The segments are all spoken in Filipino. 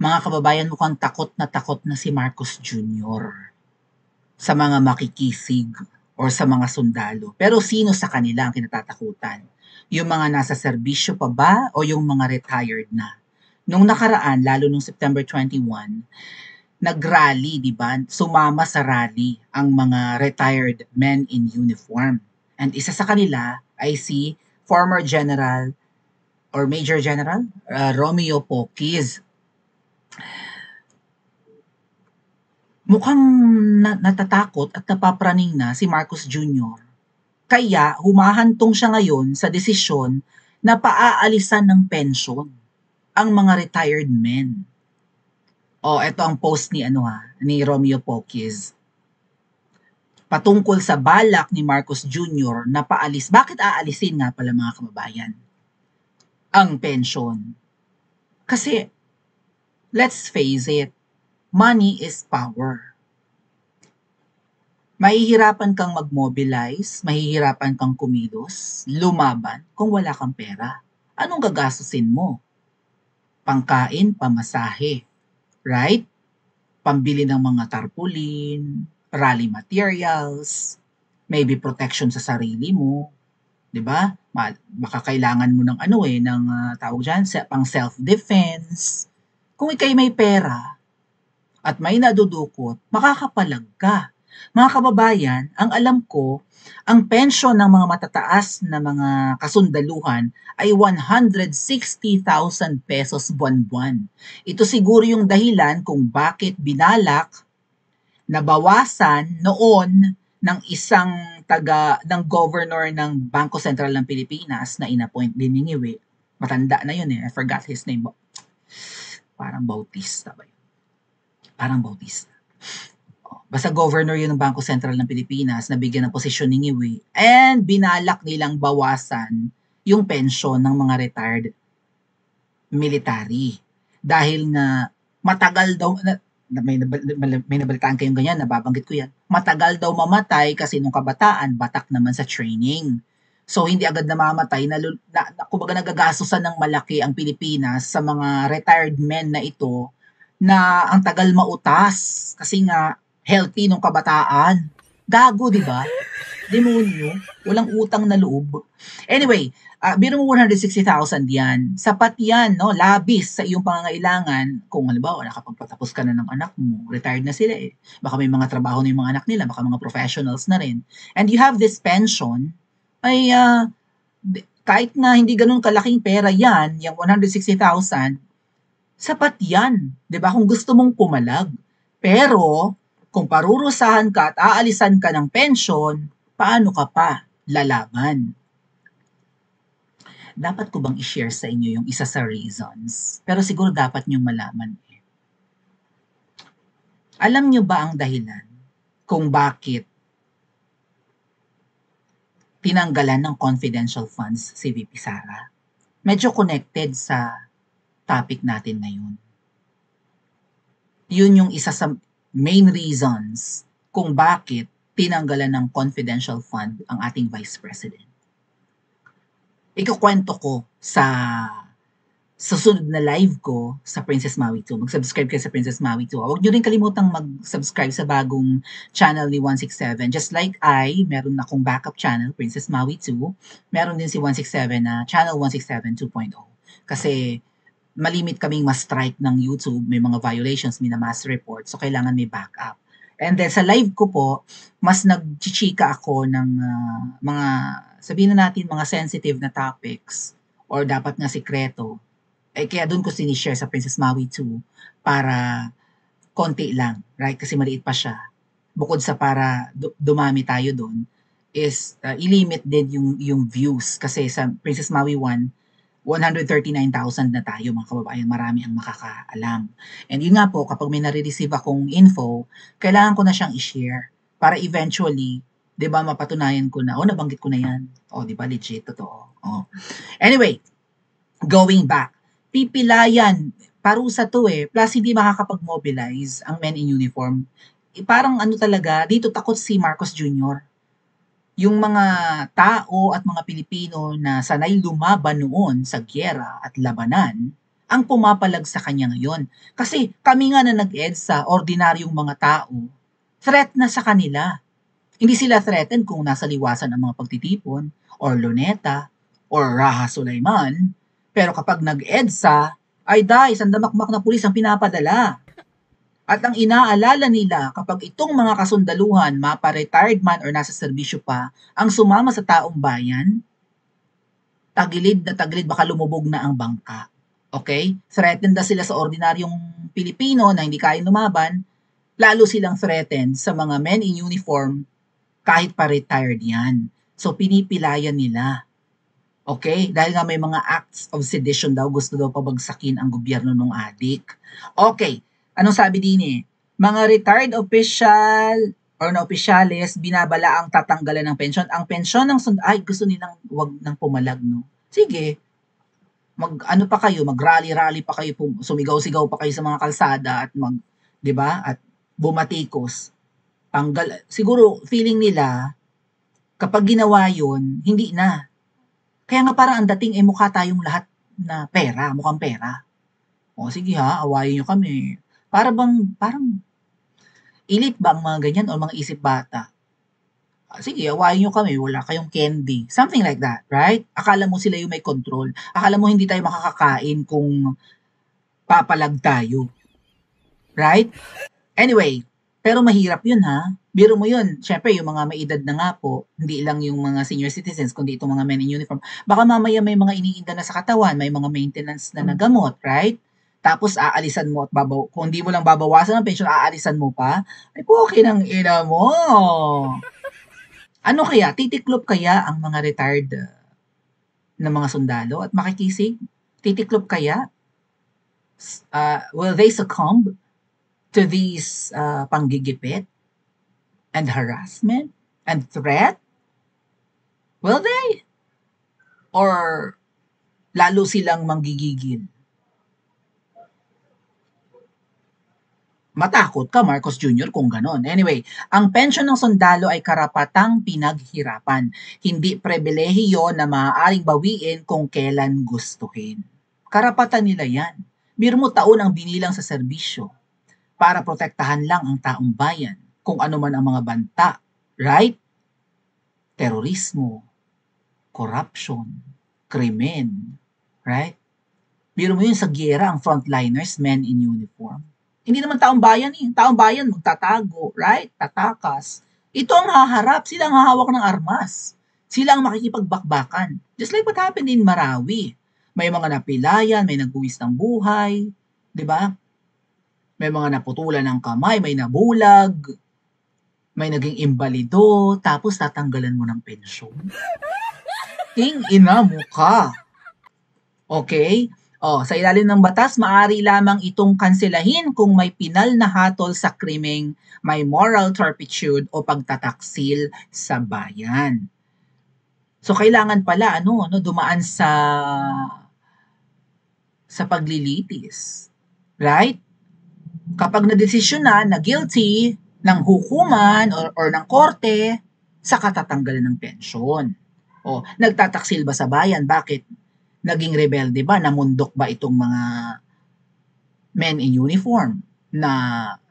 Mga kababayan, mukhang takot na si Marcos Jr. sa mga makikisig or sa mga sundalo. Pero sino sa kanila ang kinatatakutan? Yung mga nasa serbisyo pa ba o yung mga retired na? Nung nakaraan, lalo nung September 21, nag-rally, di ba? Sumama sa rally ang mga retired men in uniform. And isa sa kanila ay si former General or Major General Romeo Poquiz. Mukhang natatakot at napapraning na si Marcos Jr. Kaya humahantong siya ngayon sa desisyon na paaalisan ng pensyon ang mga retired men. O, eto ang post ni Romeo Poquiz. Patungkol sa balak ni Marcos Jr. na paalis. Bakit aalisin nga pala mga kababayan? Ang pensyon. Kasi, let's face it, money is power. Mahihirapan kang mag-mobilize, mahihirapan kang kumilos, lumaban kung wala kang pera. Anong gagastusin mo? Pangkain, pamasahe, right? Pambili ng mga tarpaulin, rally materials, maybe protection sa sarili mo, 'di ba? Baka kailangan mo ng tawag diyan, pang self-defense. Kung ikay may pera at may nadudukot, makakapalag ka. Mga kababayan, ang alam ko, ang pensyon ng mga matataas na mga kasundaluhan ay 160,000 pesos buwan-buwan. Ito siguro yung dahilan kung bakit binalak na bawasan noon ng ng governor ng Bangko Sentral ng Pilipinas na inappoint din ni Ngiwi. Matanda na yun I forgot his name. Parang Bautista ba yun? Parang Bautista. Basta governor yun ng Bangko Sentral ng Pilipinas na bigyan ng posisyon ni Ngiwi and binalak nilang bawasan yung pensyon ng mga retired military. Dahil na matagal daw, may nabalitaan kayong ganyan, nababanggit ko yan. Matagal daw mamatay kasi nung kabataan, batak naman sa training. So, hindi agad namamatay, kumbaga nagagastusan ng malaki ang Pilipinas sa mga retired men na ito na ang tagal mautas kasi nga healthy nung kabataan. Gago, di ba? Demonyo. Walang utang na loob. Anyway, biro mo 160,000 yan. Sapat yan, no? Labis sa iyong pangangailangan. Kung halimbawa, nakapagpatapos ka na ng anak mo, retired na sila Baka may mga trabaho na yung mga anak nila, baka mga professionals na rin. And you have this pension, ay kahit na hindi ganun kalaking pera yan, yung 160,000, sapat yan. 'Di ba? Kung gusto mong pumalag. Pero, kung parurusahan ka at aalisan ka ng pensyon, paano ka pa lalaban? Dapat ko bang i-share sa inyo yung isa sa reasons? Pero siguro dapat nyo malaman Alam nyo ba ang dahilan kung bakit tinanggalan ng confidential funds si VP Sara? Medyo connected sa topic natin ngayon. Yun yung isa sa main reasons kung bakit tinanggalan ng confidential fund ang ating Vice President. Ikukwento ko sa susunod na live ko sa Princess Maui 2. Mag-subscribe kayo sa Princess Maui 2. Huwag nyo rin kalimutang mag-subscribe sa bagong channel ni 167. Just like meron akong backup channel, Princess Maui 2. Meron din si 167 na channel 167 2.0. Kasi malimit kaming ma-strike ng YouTube, may mga violations, may na-mass report, so kailangan may backup. And then sa live ko po, mas nagchichika ako ng mga, sabihin na natin, mga sensitive na topics or dapat nga sikreto. Kaya doon ko sinishare sa Princess Maui 2 para konti lang, right? Kasi maliit pa siya. Bukod sa para dumami tayo doon, is ilimit din yung views. Kasi sa Princess Maui 1, 139,000 na tayo mga kababayan, marami ang makakaalam. And yun nga po, kapag may nare-receive akong info, kailangan ko na siyang i-share para eventually, 'di ba, mapatunayan ko na, nabanggit ko na yan. 'Di ba, legit, totoo. Anyway, going back, pipilayan, parusa to plus hindi makakapag-mobilize ang men in uniform. Parang talaga, dito takot si Marcos Jr. Yung mga tao at mga Pilipino na sanay lumaban noon sa gyera at labanan, ang pumapalag sa kanya ngayon. Kasi kami nga na nag-EDSA, ordinaryong mga tao, threat na sa kanila. Hindi sila threatened kung nasa liwasan ang mga pagtitipon, or Luneta, or Raha Sulaiman. Pero kapag nag-EDSA, ay dahil sandamakmak na pulis ang pinapadala. At ang inaalala nila kapag itong mga kasundaluhan, mapa-retired man or nasa serbisyo pa, ang sumama sa taong bayan, tagilid na tagilid, baka lumubog na ang bangka. Okay? Threatened na sila sa ordinaryong Pilipino na hindi kayang lumaban, lalo silang threatened sa mga men in uniform kahit pa retired yan. So, pinipilayan nila. Okay? Dahil nga may mga acts of sedition daw, gusto daw pabagsakin ang gobyerno ng adik. Okay. Anong sabi din eh? Mga retired official or na opisyalis, binabala ang tatanggalan ng pensyon. Ang pensyon ng ay gusto nilang wag nang pumalag, no? Sige, ano pa kayo, mag-rally-rally pa kayo, sumigaw-sigaw pa kayo sa mga kalsada at 'di ba? At bumatikos. Siguro feeling nila kapag ginawa 'yun, hindi na. Kaya nga parang ang dating mukha tayong lahat na pera, mukhang pera. O sige ha, awayin niyo kami. Parang elite ba ang mga ganyan o mga isip bata? Sige, awayin nyo kami, wala kayong candy. Something like that, right? Akala mo sila yung may control. Akala mo hindi tayo makakakain kung papalag tayo. Right? Anyway, pero mahirap yun ha. Biro mo yun, syempre yung mga may edad na nga po, hindi lang yung mga senior citizens, kundi itong mga men in uniform. Baka mamaya may mga iniinda na sa katawan, may mga maintenance na nagamot, right? Tapos aalisan mo at kung hindi mo lang babawasan ang pension, aalisan mo pa, ay okay ng ina mo. Ano kaya, titiklop kaya ang mga retired na mga sundalo at makikisig? Titiklop kaya? Will they succumb to these panggigipit and harassment and threat? Will they? Or lalo silang manggigigil? Matakot ka, Marcos Jr., kung ganon. Anyway, ang pensyon ng sundalo ay karapatang pinaghirapan. Hindi pribilehiyo na maaaring bawiin kung kailan gustuhin. Karapatan nila yan. Biro mo taon ang binilang sa serbisyo para protektahan lang ang taong bayan kung ano man ang mga banta. Right? Terorismo, corruption, krimen. Right? Biro mo yun sa giyera, ang frontliners, men in uniform. Hindi naman taong bayan eh. Taong bayan magtatago, right? Tatakas. Ito ang haharap. Sila ang hahawak ng armas. Sila ang makikipagbakbakan. Just like what happened in Marawi. May mga napilayan, may nagbuwis ng buhay, di ba? May mga naputulan ng kamay, may nabulag, may naging imbalido, tapos tatanggalan mo ng pensyon. Ina mo ka. Okay? Sa ilalim ng batas, maaari lamang itong kanselahin kung may pinal na hatol sa krimeng may moral turpitude o pagtataksil sa bayan. So kailangan pala dumaan sa paglilitis. Right? Kapag nadesisyon na guilty ng hukuman or ng korte, saka tatanggalan ng pensyon. Nagtataksil ba sa bayan? Bakit? Naging rebelde ba? Namundok ba itong mga men in uniform na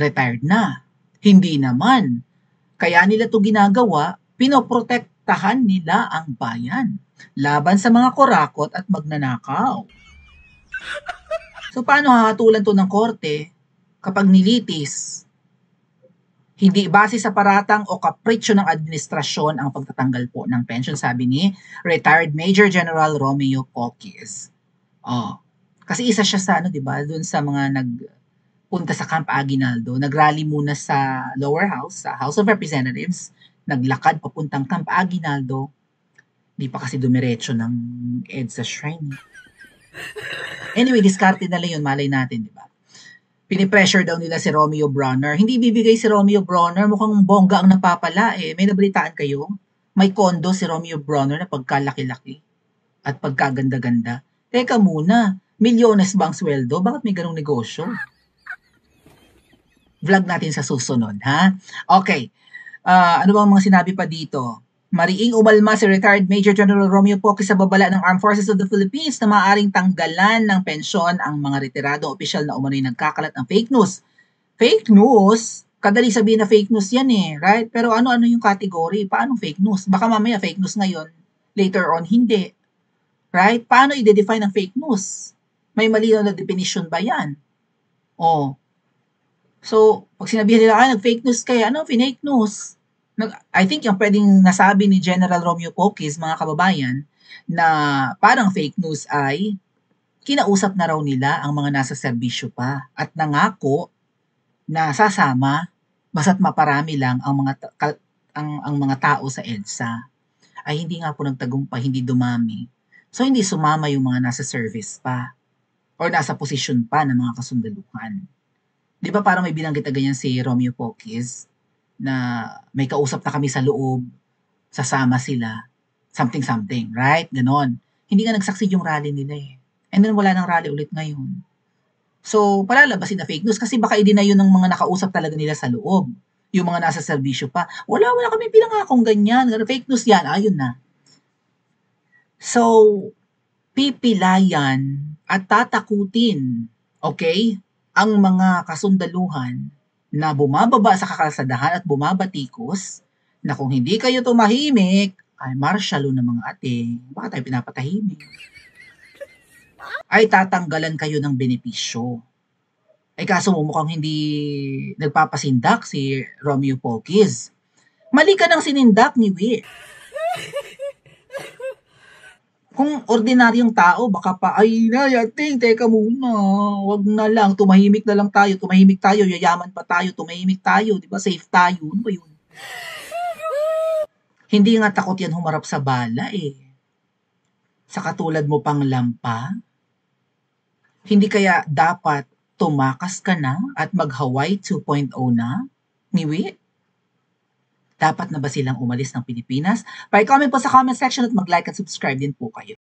retired na? Hindi naman. Kaya nila ito ginagawa, pinoprotektahan nila ang bayan laban sa mga kurakot at magnanakaw. So paano hahatulan to ng korte kapag nilitis? Hindi base sa paratang o kapritsyo ng administrasyon ang pagtatanggal po ng pension, sabi ni retired Major General Romeo Poquez. Kasi isa siya sa di ba, doon sa mga nagpunta sa Camp Aguinaldo, nagrally muna sa lower house, sa House of Representatives, naglakad papuntang Camp Aguinaldo, di pa kasi dumiretso ng EDSA shrine. Anyway, diskarte na lang yun, malay natin, di ba? Pinipressure daw nila si Romeo Bronner. Hindi bibigay si Romeo Bronner, mukhang bongga ang napapala eh. May nabalitaan kayo? May kondo si Romeo Bronner na pagkalaki-laki at pagkaganda-ganda. Teka muna, milyones ba ang sweldo? Bakit may ganong negosyo? Vlog natin sa susunod, ha? Okay. Ano bang mga sinabi pa dito? Mariing umalma si retired Major General Romeo Poque sa babala ng Armed Forces of the Philippines na maaaring tanggalan ng pensyon ang mga retiradong opisyal na umano'y nagkakalat ng fake news. Fake news? Kadali sabihin na fake news yan eh, right? Pero ano-ano yung category? Paano fake news? Baka mamaya fake news ngayon, later on hindi. Right? Paano i-define ang fake news? May malinaw na definition ba yan? Oh. So, pag sinabihan nila, nag-fake news kayo, ano, fake news? I think yung pwedeng nasabi ni General Romeo Poques, mga kababayan, na parang fake news ay kinausap na raw nila ang mga nasa serbisyo pa at nangako na sasama basta't maparami lang ang mga tao sa EDSA. Ay hindi nga po nagtagumpay, hindi dumami. So hindi sumama yung mga nasa service pa or nasa posisyon pa ng mga kasundaluhan. Di ba parang may binanggit na ganyan si Romeo Poques na may kausap na kami sa loob, sasama sila, something-something, right? Ganon. Hindi nga nag-succeed yung rally nila eh. And then wala nang rally ulit ngayon. So, palalabasin na fake news kasi baka i-deny yun ng mga nakausap talaga nila sa loob. Yung mga nasa serbisyo pa, wala kami pinangakong ganyan, fake news yan, ayun na. So, pipilayan at tatakutin, okay, ang mga kasundaluhan na bumababa sa kakalsadahan at bumabatikos na kung hindi kayo tumahimik, ay marsyalo ng mga ate, baka tayo pinapatahimik, ay tatanggalan kayo ng benepisyo. Ay kaso mukhang hindi nagpapasindak si Romeo Poques. Mali ka ng sinindak ni Wi. Kung ordinaryong tao, baka pa, ay na, yating, teka muna, wag na lang, tumahimik tayo, yayaman pa tayo, tumahimik tayo, di ba, safe tayo, ano ba yun? Hindi nga takot yan humarap sa bala eh. Sa katulad mo pang lampa, hindi kaya dapat tumakas ka na at mag-Hawaii 2.0 na, niwi? Dapat na ba silang umalis ng Pilipinas? Pa-comment po sa comment section at mag-like at subscribe din po kayo.